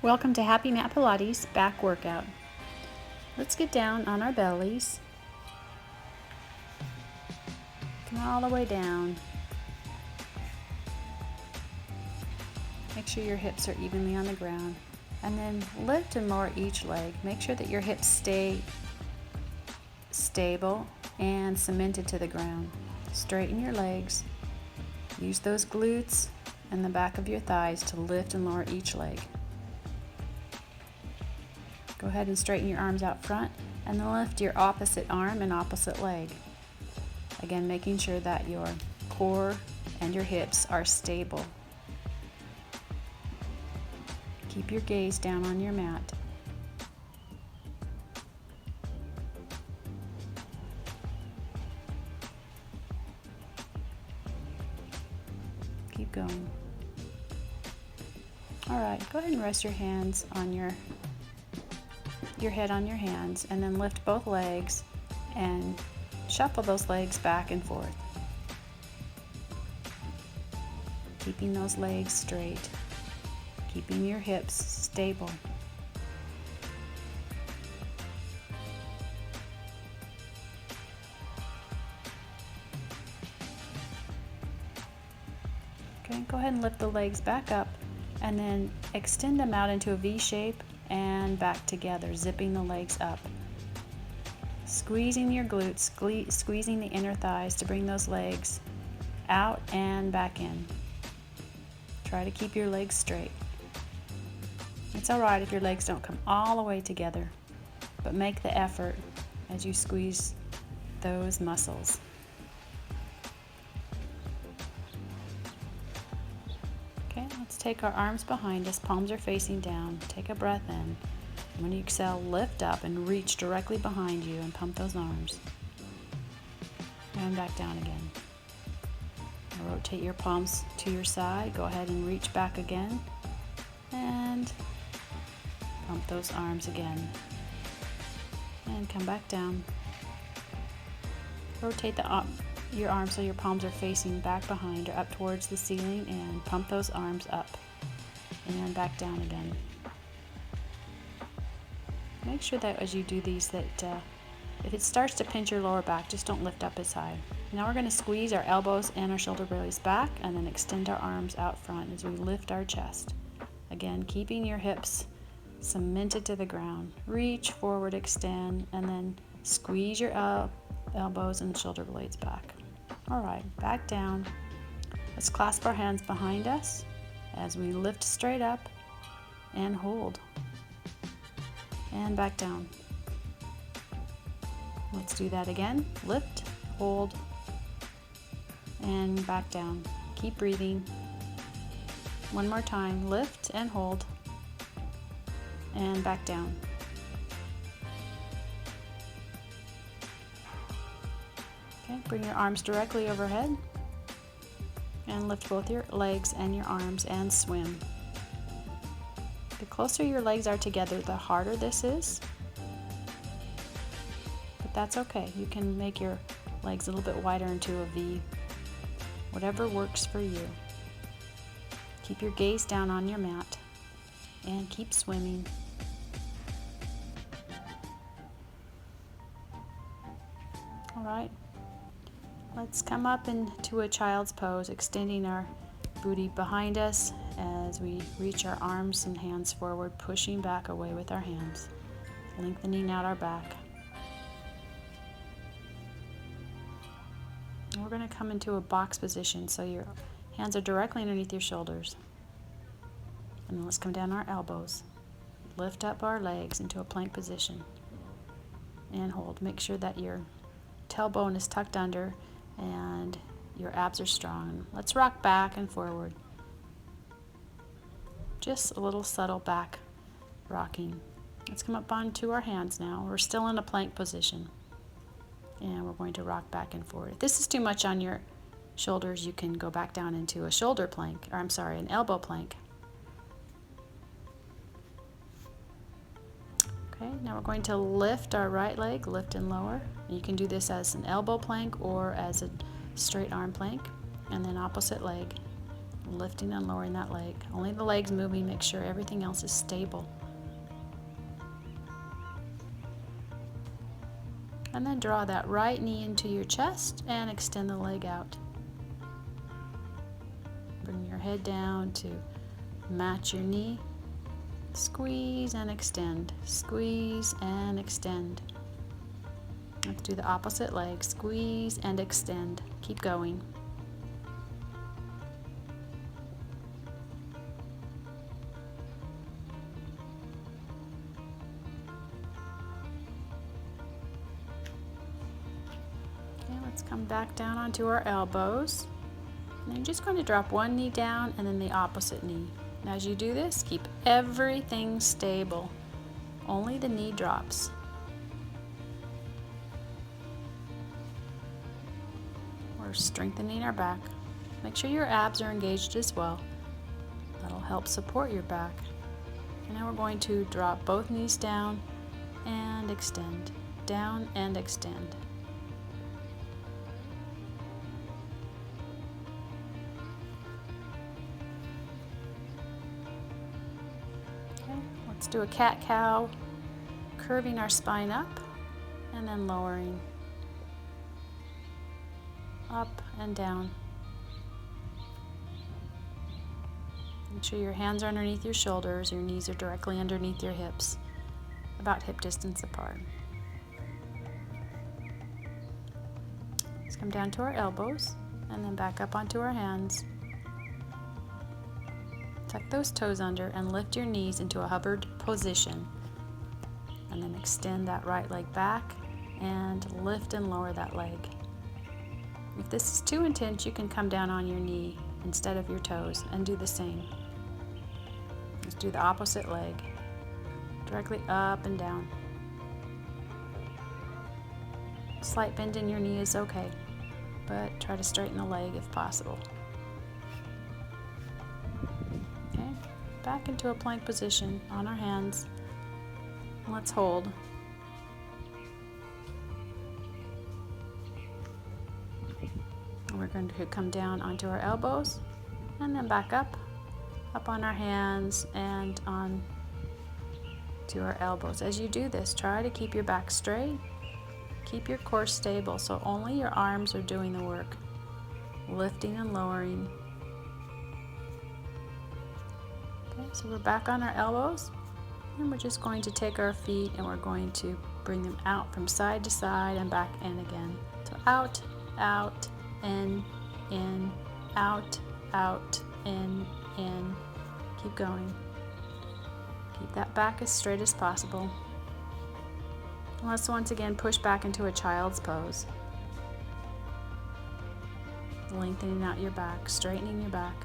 Welcome to Happy Mat Pilates back workout. Let's get down on our bellies. Come all the way down. Make sure your hips are evenly on the ground. And then lift and lower each leg. Make sure that your hips stay stable and cemented to the ground. Straighten your legs. Use those glutes and the back of your thighs to lift and lower each leg. Go ahead and straighten your arms out front and then lift your opposite arm and opposite leg. Again, making sure that your core and your hips are stable. Keep your gaze down on your mat. Keep going. All right, go ahead and rest your hands on your head on your hands, and then lift both legs and shuffle those legs back and forth. Keeping those legs straight, keeping your hips stable. Okay, go ahead and lift the legs back up and then extend them out into a V shape and back together, zipping the legs up. Squeezing your glutes, squeezing the inner thighs to bring those legs out and back in. Try to keep your legs straight. It's all right if your legs don't come all the way together, but make the effort as you squeeze those muscles. Okay, let's take our arms behind us, palms are facing down. Take a breath in. When you exhale, lift up and reach directly behind you and pump those arms. And back down again. Now rotate your palms to your side. Go ahead and reach back again. And pump those arms again. And come back down. Rotate your arms so your palms are facing back behind or up towards the ceiling, and pump those arms up. And back down again. Make sure that as you do these that if it starts to pinch your lower back, just don't lift up as high. Now we're going to squeeze our elbows and our shoulder blades back and then extend our arms out front as we lift our chest. Again, keeping your hips cemented to the ground. Reach forward, extend, and then squeeze your elbows and shoulder blades back. All right, back down. Let's clasp our hands behind us as we lift straight up and hold. And back down. Let's do that again. Lift, hold, and back down. Keep breathing. One more time. Lift and hold, and back down. Okay, bring your arms directly overhead and lift both your legs and your arms and swim. The closer your legs are together, the harder this is, but that's okay. You can make your legs a little bit wider into a V, whatever works for you. Keep your gaze down on your mat and keep swimming. All right, let's come up into a child's pose, extending our booty behind us as we reach our arms and hands forward, pushing back away with our hands, lengthening out our back. And we're going to come into a box position so your hands are directly underneath your shoulders. And then let's come down our elbows. Lift up our legs into a plank position and hold. Make sure that your tailbone is tucked under and your abs are strong. Let's rock back and forward. Just a little subtle back rocking. Let's come up onto our hands now. We're still in a plank position. And we're going to rock back and forward. If this is too much on your shoulders, you can go back down into a shoulder plank, or an elbow plank. Okay, now we're going to lift our right leg, lift and lower. You can do this as an elbow plank or as a straight arm plank, and then opposite leg. lifting and lowering that leg. Only the leg's moving, make sure everything else is stable. And then draw that right knee into your chest and extend the leg out. Bring your head down to match your knee. Squeeze and extend, squeeze and extend. Let's do the opposite leg, squeeze and extend. Keep going. Okay, let's come back down onto our elbows. And you're just going to drop one knee down and then the opposite knee. And as you do this, keep everything stable. Only the knee drops. We're strengthening our back. Make sure your abs are engaged as well. That'll help support your back. And now we're going to drop both knees down and extend. Down and extend. Let's do a cat-cow, curving our spine up and then lowering, up and down. Make sure your hands are underneath your shoulders, your knees are directly underneath your hips, about hip distance apart. Let's come down to our elbows and then back up onto our hands. Tuck those toes under and lift your knees into a hovered position. And then extend that right leg back and lift and lower that leg. If this is too intense, you can come down on your knee instead of your toes and do the same. Let's do the opposite leg. Directly up and down. Slight bend in your knee is okay, but try to straighten the leg if possible. Back into a plank position on our hands. Let's hold. We're going to come down onto our elbows and then back up on our hands and on to our elbows. As you do this, try to keep your back straight. Keep your core stable so only your arms are doing the work. Lifting and lowering. So we're back on our elbows, and we're just going to take our feet and we're going to bring them out from side to side and back in again. So out, out, in, out, out, in. Keep going. Keep that back as straight as possible. Let's once again push back into a child's pose. Lengthening out your back, straightening your back.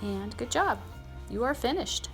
And good job. You are finished.